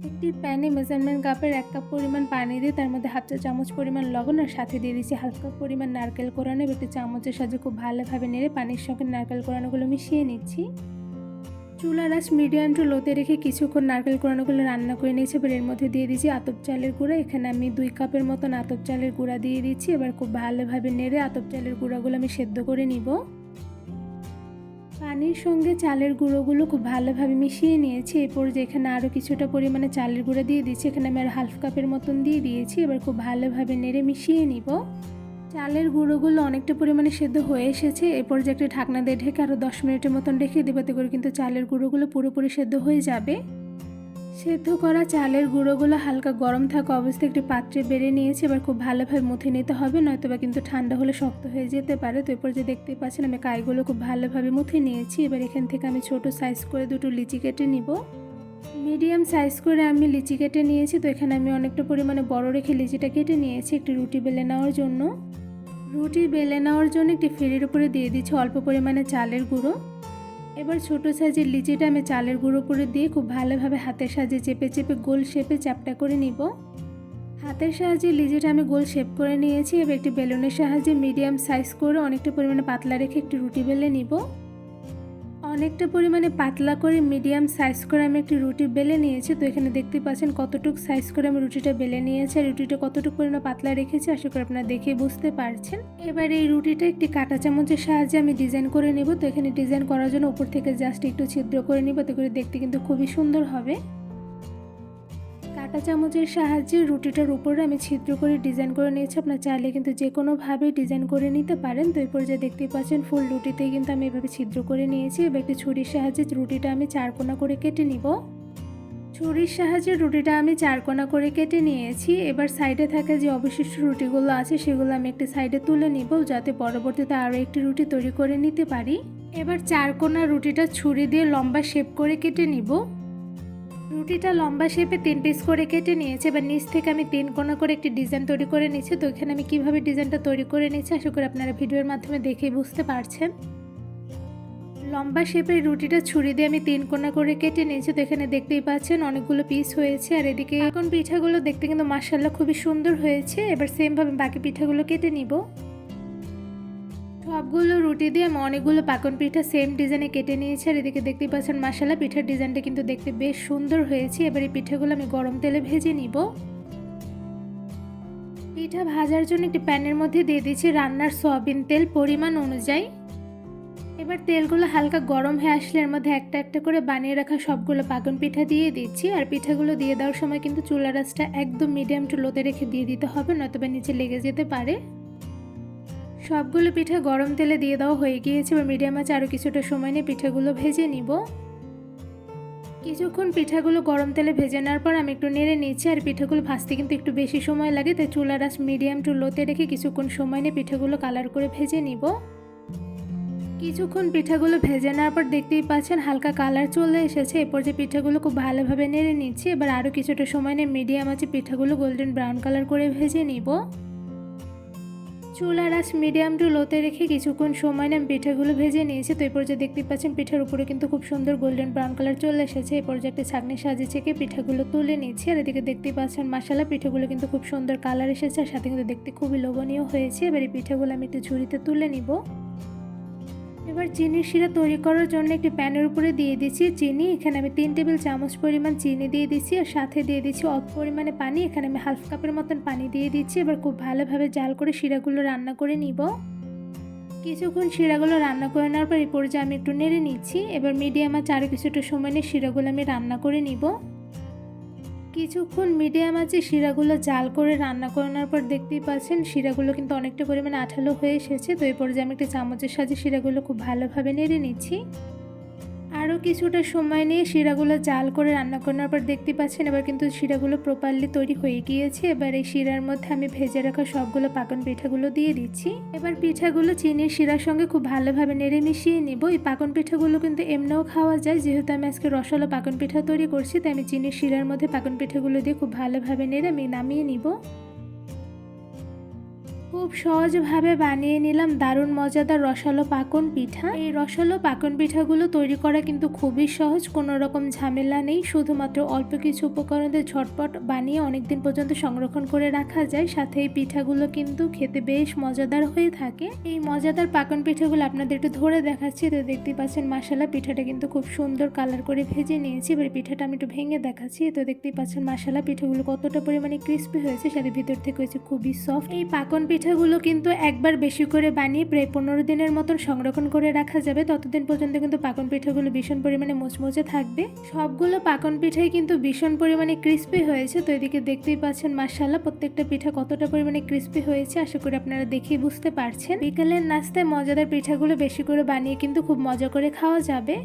একটি প্যানে মেজারমেন্ট কাপের 1 কাপ পরিমাণ পানি দিয়ে তার মধ্যে হাফ চা চামচ পরিমাণ লবণ আর সাথে দিয়ে দিচ্ছি হালকা পরিমাণ নারকেল কোরানো। এবার একটি চামচের সাহায্যে খুব ভালোভাবে নেড়ে পানির সঙ্গে নারকেল কোরানোগুলো মিশিয়ে নিচ্ছি। চুলার আঁচ মিডিয়াম টু লোতে রেখে কিছুক্ষণ নারকেল কোরানোগুলো রান্না করে নিয়েছি। এবার এর মধ্যে দিয়ে দিচ্ছি আতপ চালের গুঁড়া। এখানে আমি 2 কাপের মতন আতপ চালের গুঁড়া দিয়ে দিচ্ছি। এবার খুব ভালোভাবে নেড়ে আতপ চালের গুঁড়াগুলো আমি সেদ্ধ করে নিব। পানির সঙ্গে চালের গুঁড়োগুলো খুব ভালোভাবে মিশিয়ে নিয়েছি। এরপর যেখানে আরও কিছুটা পরিমাণে চালের গুঁড়ো দিয়ে দিচ্ছি। এখানে আমি আর হাফ কাপের মতন দিয়ে দিয়েছি। এবার খুব ভালোভাবে নেড়ে মিশিয়ে নিব। চালের গুঁড়োগুলো অনেকটা পরিমাণে সেদ্ধ হয়ে এসেছে। এরপর যে একটা ঢাকনা দিয়ে ঢেকে আরও 10 মিনিটের মতন রেখে দেবো, এতে করে কিন্তু চালের গুঁড়োগুলো পুরোপুরি সেদ্ধ হয়ে যাবে। সেদ্ধ করা চালের গুঁড়োগুলো হালকা গরম থাকা অবস্থায় একটি পাত্রে বেড়ে নিয়েছি। এবার খুব ভালোভাবে মুথে নিতে হবে, নয়তোবা কিন্তু ঠান্ডা হলে শক্ত হয়ে যেতে পারে। তো এরপর যে দেখতেই পাচ্ছেন আমি কাইগুলো খুব ভালোভাবে মুথে নিয়েছি। এবার এখান থেকে আমি ছোট সাইজ করে দুটো লিচি কেটে নিব। মিডিয়াম সাইজ করে আমি লিচি কেটে নিয়েছি। তো এখানে আমি অনেকটা পরিমাণে বড় রেখে লিচিটা কেটে নিয়েছি একটি রুটি বেলে নেওয়ার জন্য। রুটি বেলে নেওয়ার জন্য একটি ফিরির উপরে দিয়ে দিচ্ছি অল্প পরিমাণে চালের গুঁড়ো। এবার ছোটো সাইজের লিচিটা আমি চালের গুঁড়ো করে দিয়ে খুব ভালোভাবে হাতের সাহায্যে চেপে চেপে গোল শেপে চ্যাপটা করে নিব। হাতের সাহায্যে লিচিটা আমি গোল শেপ করে নিয়েছি। এবার একটি বেলুনের সাহায্যে মিডিয়াম সাইজ করে অনেকটা পরিমাণে পাতলা রেখে একটি রুটি বেলে নিব। অনেকটা পরিমাণে পাতলা করে মিডিয়াম সাইজ করে আমি একটি রুটি বেলে নিয়েছি। তো এখানে দেখতে পাচ্ছেন কতটুকু সাইজ করে আমি রুটিটা বেলে নিয়েছি আর রুটিটা কতটুকু পরিমাণে পাতলা রেখেছি আশা করি আপনারা দেখে বুঝতে পারছেন। এবার এই রুটিটা একটি কাঁটা চামচের সাহায্যে আমি ডিজাইন করে নেব। তো এখানে ডিজাইন করার জন্য উপর থেকে জাস্ট একটু ছিদ্র করে নিব, তো করে দেখতে কিন্তু খুবই সুন্দর হবে। কাঁটা চামচের সাহায্যে রুটিটার উপরে আমি ছিদ্র করে ডিজাইন করে নিয়েছি। আপনার চাইলে কিন্তু যে কোনোভাবে ডিজাইন করে নিতে পারেন। তো এরপর যে দেখতে পাচ্ছেন ফুল রুটিতেই কিন্তু আমি এভাবে ছিদ্র করে নিয়েছি। এবার একটি ছুরির সাহায্যে রুটিটা আমি 4 কোণা করে কেটে নিব। ছুরির সাহায্যে রুটিটা আমি 4 কোণা করে কেটে নিয়েছি। এবার সাইডে থাকা যে অবশিষ্ট রুটিগুলো আছে সেগুলো আমি একটি সাইডে তুলে নিব, যাতে পরবর্তীতে আরও একটি রুটি তৈরি করে নিতে পারি। এবার 4 কোণা রুটিটা ছুরি দিয়ে লম্বা শেপ করে কেটে নিব। রুটিটা লম্বা শেপে 3 পিস করে কেটে নিয়েছি। এবার নিচ থেকে আমি 3 কোণা করে একটি ডিজাইন তৈরি করে নিচ্ছি। তো এখানে আমি কিভাবে ডিজাইনটা তৈরি করে নিচ্ছি আশা করি আপনারা ভিডিওর মাধ্যমে দেখেই বুঝতে পারছেন। লম্বা শেপের রুটিটা ছুরি দিয়ে আমি 3 কোণা করে কেটে নিয়েছি। তো এখানে দেখতেই পাচ্ছেন অনেকগুলো পিস হয়েছে। আর এদিকে এখন পিঠাগুলো দেখতে কিন্তু মাশাআল্লাহ খুবই সুন্দর হয়েছে। এবার সেমভাবে বাকি পিঠাগুলো কেটে নিব। সবগুলো রুটি দিয়ে আমি অনেকগুলো পাকন পিঠা সেম ডিজাইনে কেটে নিয়েছি। আর এদিকে দেখতেই পাচ্ছেন মাশাআল্লাহ পিঠার ডিজাইনটা কিন্তু দেখতে বেশ সুন্দর হয়েছে। এবার এই পিঠাগুলো আমি গরম তেলে ভেজে নিব। পিঠা ভাজার জন্য একটি প্যানের মধ্যে দিয়ে দিচ্ছি রান্নার সয়াবিন তেল পরিমাণ অনুযায়ী। এবার তেলগুলো হালকা গরম হয়ে আসলে এর মধ্যে একটা একটা করে বানিয়ে রাখা সবগুলো পাকন পিঠা দিয়ে দিচ্ছি। আর পিঠাগুলো দিয়ে দেওয়ার সময় কিন্তু চুলার আঁচটা একদম মিডিয়াম টু লোতে রেখে দিয়ে দিতে হবে, নয়তোবা নিচে লেগে যেতে পারে। সবগুলো পিঠা গরম তেলে দিয়ে দেওয়া হয়ে গিয়েছে। এবার মিডিয়াম আঁচে আরও কিছুটা সময় নিয়ে পিঠাগুলো ভেজে নিব। কিছুক্ষণ পিঠাগুলো গরম তেলে ভেজে নেওয়ার পর আমি একটু নেড়ে নিচ্ছি। আর পিঠাগুলো ভাজতে কিন্তু একটু বেশি সময় লাগে, তাই চুলার আঁচ মিডিয়াম টু লোতে রেখে কিছুক্ষণ সময় নিয়ে পিঠাগুলো কালার করে ভেজে নিব। কিছুক্ষণ পিঠাগুলো ভেজে নেওয়ার পর দেখতেই পাচ্ছেন হালকা কালার চলে এসেছে। এরপর যে পিঠাগুলো খুব ভালোভাবে নেড়ে নিচ্ছি। এবার আরও কিছুটা সময় নিয়ে মিডিয়াম আঁচে পিঠাগুলো গোল্ডেন ব্রাউন কালার করে ভেজে নিব। চুলার আঁচ মিডিয়াম টু লোতে রেখে কিছুক্ষণ সময় নিয়ে পিঠাগুলো ভেজে নিয়েছি। তো এরপর যে দেখতে পাচ্ছেন পিঠার উপরে কিন্তু খুব সুন্দর গোল্ডেন ব্রাউন কালার চলে এসেছে। এরপর যে একটা ছাঁকনি সাজিয়ে চেকে পিঠাগুলো তুলে নিচ্ছি। আর এদিকে দেখতেই পাচ্ছেন মাশাআল্লাহ পিঠাগুলো কিন্তু খুব সুন্দর কালার এসেছে, আর সাথে কিন্তু দেখতে খুবই লোভনীয় হয়েছে। এবার এই পিঠাগুলো আমি একটু ঝুড়িতে তুলে নিব। এবার চিনির শিরা তৈরি করার জন্য একটি প্যানের উপরে দিয়ে দিচ্ছি চিনি। এখানে আমি 3 টেবিল চামচ পরিমাণ চিনি দিয়ে দিচ্ছি, আর সাথে দিয়ে দিচ্ছি অল্প পরিমাণে পানি। এখানে আমি হাফ কাপের মতন পানি দিয়ে দিচ্ছি। এবার খুব ভালোভাবে জাল করে শিরাগুলো রান্না করে নিব। কিছুক্ষণ শিরাগুলো রান্না করে নেওয়ার পর এই পর্যায়ে আমি একটু নেড়ে নিচ্ছি। এবার মিডিয়াম আঁচে আরও কিছুটা সময় নিয়ে শিরাগুলো আমি রান্না করে নিব। কিছুক্ষণ মিডিয়াম আঁচে শিরাগুলো জাল করে রান্না করে নেওয়ার পর দেখতেই পাচ্ছেন শিরাগুলো কিন্তু অনেকটা পরিমাণে আঠালো হয়ে এসেছে। তো এই পর্যায়ে আমি একটা চামচের সাহায্যে শিরাগুলো খুব ভালোভাবে নেড়ে নিচ্ছি। আরও কিছুটা সময় নিয়ে শিরাগুলো জাল করে রান্না করে নেওয়ার পর দেখতে পাচ্ছেন এবার কিন্তু শিরাগুলো প্রপারলি তৈরি হয়ে গিয়েছে। এবার এই শিরার মধ্যে আমি ভেজে রাখা সবগুলো পাকন পিঠাগুলো দিয়ে দিচ্ছি। এবার পিঠাগুলো চিনির শিরার সঙ্গে খুব ভালোভাবে নেড়ে মিশিয়ে নিব। এই পাকন পিঠাগুলো কিন্তু এমনিও খাওয়া যায়, যেহেতু আমি আজকে রসালো পাকন পিঠা তৈরি করছি, তাই আমি চিনির শিরার মধ্যে পাকন পিঠাগুলো দিয়ে খুব ভালোভাবে নেড়ে আমি নামিয়ে নিব। খুব সহজভাবে বানিয়ে নিলাম দারুণ মজাদার রসালো পাকন পিঠা। এই রসালো পাকন পিঠাগুলো তৈরি করা কিন্তু খুবই সহজ, কোনো রকম ঝামেলা নেই। শুধুমাত্র অল্প কিছু উপকরণ দিয়ে ঝটপট বানিয়ে অনেকদিন পর্যন্ত সংরক্ষণ করে রাখা যায়। সাথে এই পিঠাগুলো কিন্তু খেতে বেশ মজাদার হয়ে থাকে। এই মজাদার পাকন পিঠাগুলো আপনাদের একটু ধরে দেখাচ্ছি। তো দেখতেই পাচ্ছেন মাশাআল্লাহ পিঠাটা কিন্তু খুব সুন্দর কালার করে ভেজে নিয়েছি। এবার পিঠাটা আমি একটু ভেঙে দেখাচ্ছি। তো দেখতেই পাচ্ছেন মাশাআল্লাহ পিঠাগুলো কতটা পরিমাণে ক্রিস্পি হয়েছে, সাথে ভিতর থেকে হয়েছে খুবই সফট। এই পাকন পিঠাগুলো কিন্তু একবার বেশি করে বানিয়ে প্রায় 15 দিনের মতন সংরক্ষণ করে রাখা যাবে। ততদিন পর্যন্ত কিন্তু পাকন পিঠাগুলো ভীষণ পরিমাণে মুচমুচে থাকবে। সবগুলো পাকন পিঠাই কিন্তু ভীষণ পরিমাণে ক্রিস্পি হয়েছে। তো এদিকে দেখতেই পাচ্ছেন মাশাআল্লাহ প্রত্যেকটা পিঠা কতটা পরিমাণে ক্রিস্পি হয়েছে, আশা করি আপনারা দেখেই বুঝতে পারছেন। বিকেলের নাস্তায় মজাদার পিঠাগুলো বেশি করে বানিয়ে কিন্তু খুব মজা করে খাওয়া যাবে।